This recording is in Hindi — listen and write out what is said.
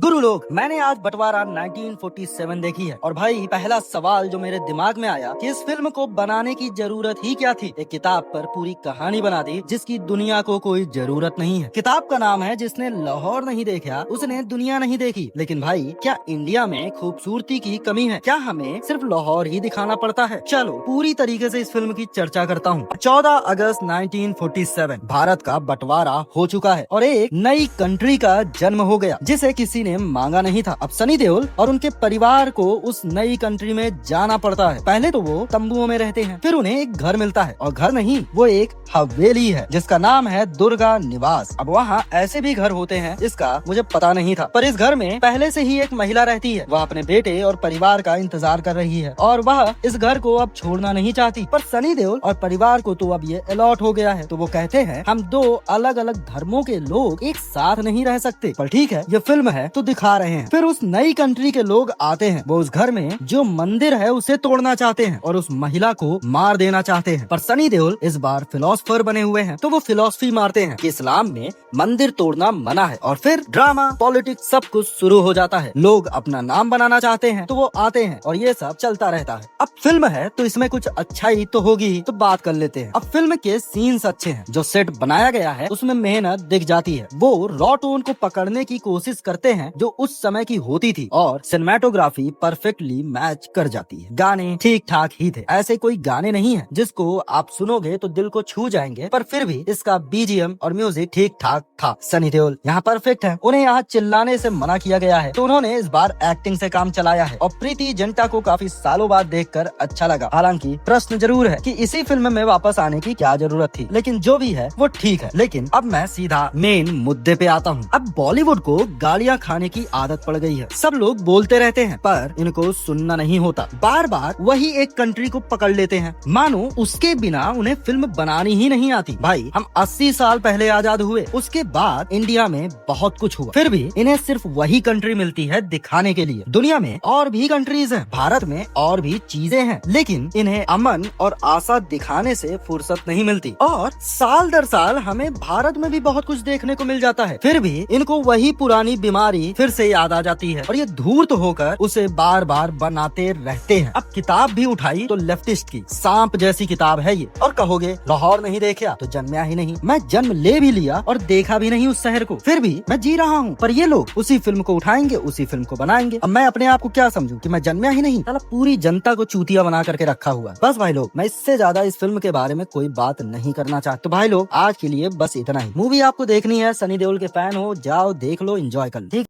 गुरु लोग, मैंने आज बंटवारा 1947 देखी है और भाई पहला सवाल जो मेरे दिमाग में आया कि इस फिल्म को बनाने की जरूरत ही क्या थी। एक किताब पर पूरी कहानी बना दी जिसकी दुनिया को कोई जरूरत नहीं है। किताब का नाम है जिसने लाहौर नहीं देखा उसने दुनिया नहीं देखी। लेकिन भाई क्या इंडिया में खूबसूरती की कमी है? क्या हमें सिर्फ लाहौर ही दिखाना पड़ता है? चलो पूरी तरीके से इस फिल्म की चर्चा करता हूँ। 14 अगस्त 1947 भारत का बंटवारा हो चुका है और एक नई कंट्री का जन्म हो गया जिसे किसी ने मांगा नहीं था। अब सनी देओल और उनके परिवार को उस नई कंट्री में जाना पड़ता है। पहले तो वो तंबुओं में रहते हैं, फिर उन्हें एक घर मिलता है और घर नहीं वो एक हवेली है जिसका नाम है दुर्गा निवास। अब वहाँ ऐसे भी घर होते हैं जिसका मुझे पता नहीं था, पर इस घर में पहले से ही एक महिला रहती है। वह अपने बेटे और परिवार का इंतजार कर रही है और वह इस घर को अब छोड़ना नहीं चाहती। पर सनी देओल और परिवार को तो अब ये अलॉट हो गया है, तो वो कहते हैं हम दो अलग अलग धर्मों के लोग एक साथ नहीं रह सकते। पर ठीक है, ये फिल्म है तो दिखा रहे हैं। फिर उस नई कंट्री के लोग आते हैं, वो उस घर में जो मंदिर है उसे तोड़ना चाहते हैं और उस महिला को मार देना चाहते हैं। पर सनी देओल इस बार फिलोसफर बने हुए हैं, तो वो फिलोसफी मारते हैं कि इस्लाम में मंदिर तोड़ना मना है। और फिर ड्रामा, पॉलिटिक्स सब कुछ शुरू हो जाता है। लोग अपना नाम बनाना चाहते हैं तो वो आते हैं और ये सब चलता रहता है। अब फिल्म है तो इसमें कुछ अच्छाई तो होगी ही, तो बात कर लेते हैं। अब फिल्म के सीन्स अच्छे हैं, जो सेट बनाया गया है उसमें मेहनत दिख जाती है। वो रॉ टोन को पकड़ने की कोशिश करते हैं जो उस समय की होती थी और सिनेमेटोग्राफी परफेक्टली मैच कर जाती है। गाने ठीक ठाक ही थे, ऐसे कोई गाने नहीं है जिसको आप सुनोगे तो दिल को छू जाएंगे, पर फिर भी इसका बीजीएम और म्यूजिक ठीक ठाक था। सनी देओल यहाँ परफेक्ट है, उन्हें यहाँ चिल्लाने से मना किया गया है तो उन्होंने इस बार एक्टिंग से काम चलाया है। और प्रीति जिंटा को काफी सालों बाद देखकर अच्छा लगा। हालांकि प्रश्न जरूर है कि इसी फिल्म में वापस आने की क्या जरूरत थी, लेकिन जो भी है वो ठीक है। लेकिन अब मैं सीधा मेन मुद्दे पे आता हूँ। अब बॉलीवुड को गालियाँ खाने की आदत पड़ गई है। सब लोग बोलते रहते हैं पर इनको सुनना नहीं होता। बार बार वही एक कंट्री को पकड़ लेते हैं मानो उसके बिना उन्हें फिल्म बनानी ही नहीं आती। भाई हम 80 साल पहले आजाद हुए, उसके बाद इंडिया में बहुत कुछ हुआ, फिर भी इन्हें सिर्फ वही कंट्री मिलती है दिखाने के लिए। दुनिया में और भी कंट्रीज हैं, भारत में और भी चीजें हैं, लेकिन इन्हें अमन और आशा दिखाने से फुर्सत नहीं मिलती। और साल दर साल हमें भारत में भी बहुत कुछ देखने को मिल जाता है, फिर भी इनको वही पुरानी बीमारी फिर से याद आ जाती है और ये धूर्त होकर उसे बार बार बनाते रहते हैं। अब किताब भी उठाई तो लेफ्टिस्ट की सांप जैसी किताब है ये, और कहोगे लाहौर नहीं देखा तो जन्मया ही नहीं। मैं जन्म ले भी लिया और देखा भी नहीं उस शहर को, फिर भी मैं जी रहा हूँ। पर ये लोग उसी फिल्म को उठाएंगे, उसी फिल्म को बनाएंगे। अब मैं अपने आप को क्या समझूं कि मैं जन्मया ही नहीं? साला पूरी जनता को चूतिया बना करके रखा हुआ। बस भाई लोग, मैं इससे ज्यादा इस फिल्म के बारे में कोई बात नहीं करना चाहता। तो भाई लोग आज के लिए बस इतना ही। मूवी आपको देखनी है, सनी देओल के फैन हो, जाओ देख लो, एंजॉय कर लो। ठीक।